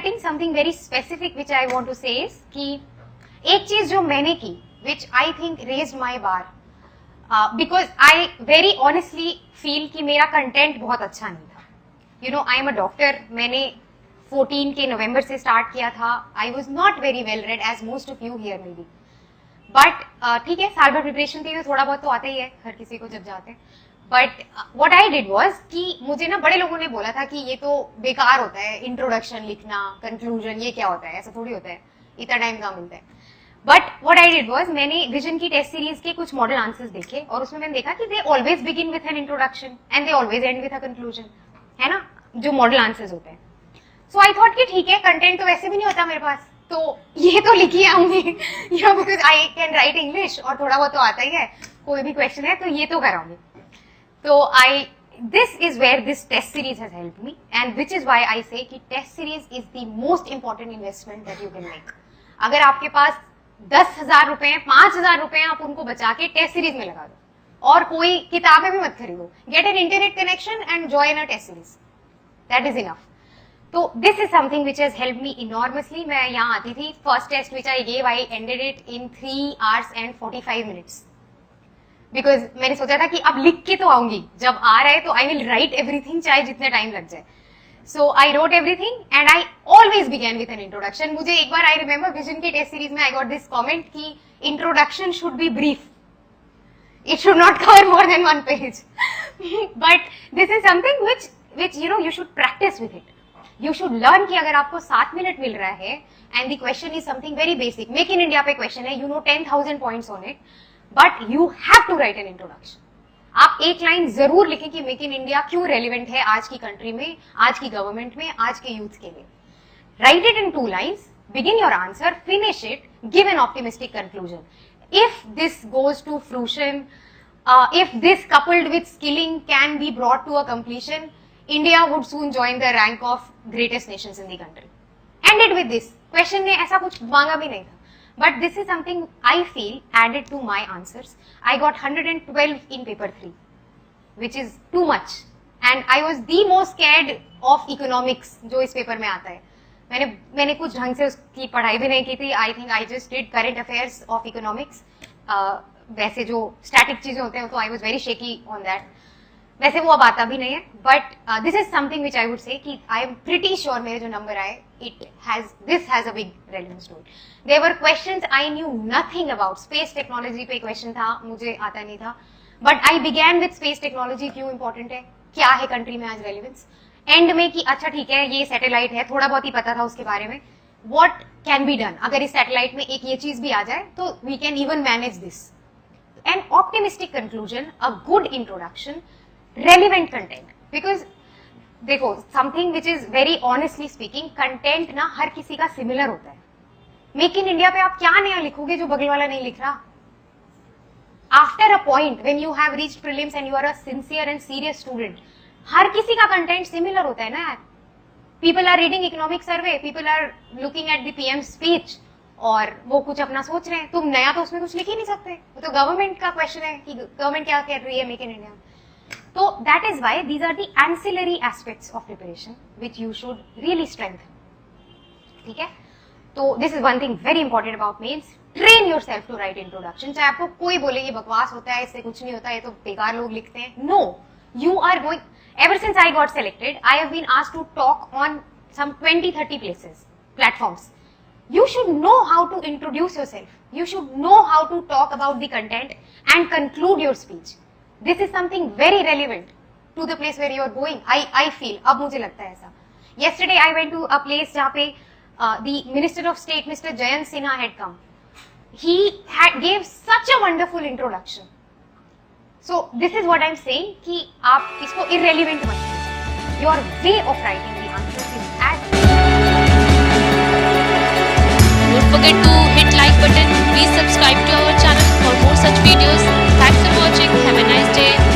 think something very specific which I want to say is कि एक चीज जो मैंने की which I think raised my bar because I very honestly feel कि मेरा कंटेंट बहुत अच्छा नहीं था. You know, I am a doctor. मैंने 14 के नवंबर से स्टार्ट किया था. I was not very well read as most of you here maybe. But ठीक है, साल भर प्रिपरेशन के लिए थोड़ा बहुत तो आता ही है हर किसी को जब जाते हैं. But what I did was कि मुझे ना बड़े लोगों ने बोला था कि ये तो बेकार होता है, इंट्रोडक्शन लिखना, कंक्लूजन, ये क्या होता है, ऐसा थोड़ी होता है, इतना टाइम कहाँ मिलता है. But what I did was मैंने विजन की टेस्ट सीरीज के कुछ मॉडल आंसर्स देखे और उसमें मैंने देखा कि they always begin with an introduction and they always and with a conclusion, है ना, जो मॉडल आंसर्स होते हैं. सो आई थॉट कि ठीक है, कंटेंट तो वैसे भी नहीं होता मेरे पास, तो ये तो लिखी आऊंगी, you know, because I can write English और थोड़ा बहुत तो आता ही है, कोई भी क्वेश्चन है तो ये तो कराऊंगी. So this is where this test series has helped me, and which is why I say कि test series is the most important investment that you can make. अगर आपके पास 10,000 रुपए हैं, 5,000 रुपए हैं, आप उनको बचा के टेस्ट सीरीज में लगा दो और कोई किताबें भी मत खरीदो. Get an internet connection and join a test series. That is enough. तो this is something which has helped me enormously. मैं यहाँ आती थी, first test which I gave, I ended it in 3 hours and 45 minutes. Because मैंने सोचा था कि अब लिख के तो आऊंगी, जब आ रहा है तो आई विल राइट एवरीथिंग चाहे जितने टाइम लग जाए. So I wrote everything and I always began with an introduction. मुझे एक बार आई रिमेंबर विजन की टेस्ट सीरीज में आई गॉट दिस कमेंट कि introduction should be brief, it should not cover more than 1 page. But this is something which you know you should practice with it. You should learn कि अगर आपको 7 मिनट मिल रहा है and the question is something very basic, make in India पे question है, you know 10,000 points on it, but you have to write an introduction. आप एक लाइन जरूर लिखें कि मेक इन इंडिया क्यों रेलिवेंट है आज की कंट्री में, आज की गवर्नमेंट में, आज के यूथ के लिए. Right it in 2 lines, begin your answer, finish it, give an optimistic conclusion. If this goes to fruition, if this coupled with skilling can be brought to a completion, India would soon join the rank of greatest nations in the country. Ended with this. Question ने ऐसा कुछ मांगा भी नहीं था. But this is something I feel added to my answers. I got 112 in paper 3, which is too much. And I was the most scared of economics, जो इस paper में आता है. मैंने कुछ ढंग से उसकी पढ़ाई भी नहीं की थी. I think I just did current affairs of economics. वैसे जो static चीजें होते हैं तो I was very shaky on that. वैसे वो अब आता भी नहीं है. But this is something which I would say कि आई एम प्रिटी श्योर मेरे जो नंबर आए, this has a big relevance to it. There were questions I knew nothing about. Space technology पे क्वेश्चन था, मुझे आता नहीं था, but I began with space technology. क्यों इंपॉर्टेंट है, क्या है कंट्री में आज रेलेवेंस. एंड में कि अच्छा ठीक है ये सैटेलाइट है, थोड़ा बहुत ही पता था उसके बारे में. व्हाट कैन बी डन, अगर इस सैटेलाइट में एक ये चीज भी आ जाए तो we can even manage this. An optimistic conclusion, a good introduction, relevant content. Because देखो, something which is very honestly speaking, content ना हर किसी का similar होता है. मेक इन इंडिया पे आप क्या नया लिखोगे जो बगल वाला नहीं लिख रहा. After a point when you have reached prelims and you are a sincere and serious student, हर किसी का content similar होता है ना यार. People are reading economic survey, people are looking at the PM speech, और वो कुछ अपना सोच रहे हैं. तुम नया तो उसमें कुछ लिख ही नहीं सकते. वो तो गवर्नमेंट का क्वेश्चन है कि गवर्नमेंट क्या कर रही है make in India. So that is why these are the ancillary aspects of preparation which you should really strengthen. ठीक है, तो this is one thing very important about mains. Train yourself to write introduction. चाहे आपको कोई बोले ये बकवास होता है, इससे कुछ नहीं होता, ये तो बेकार लोग लिखते हैं. No, you are going. Ever since I got selected, I have been asked to talk on some 20-30 places, platforms. You should know how to introduce yourself. You should know how to talk about the content and conclude your speech. This is something very relevant to the place where you are going. I feel, अब मुझे लगता है ऐसा. Yesterday I went to a place जहाँ पे the Minister of State, Mr. Jayant Sinha had come. He gave such a wonderful introduction. So this is what I'm saying कि आप इसको irrelevant मत कीजिए. Your way of writing the answers is as. Don't forget to hit like button. Please subscribe to our channel for more such videos. Thanks for watching. Have a nice day.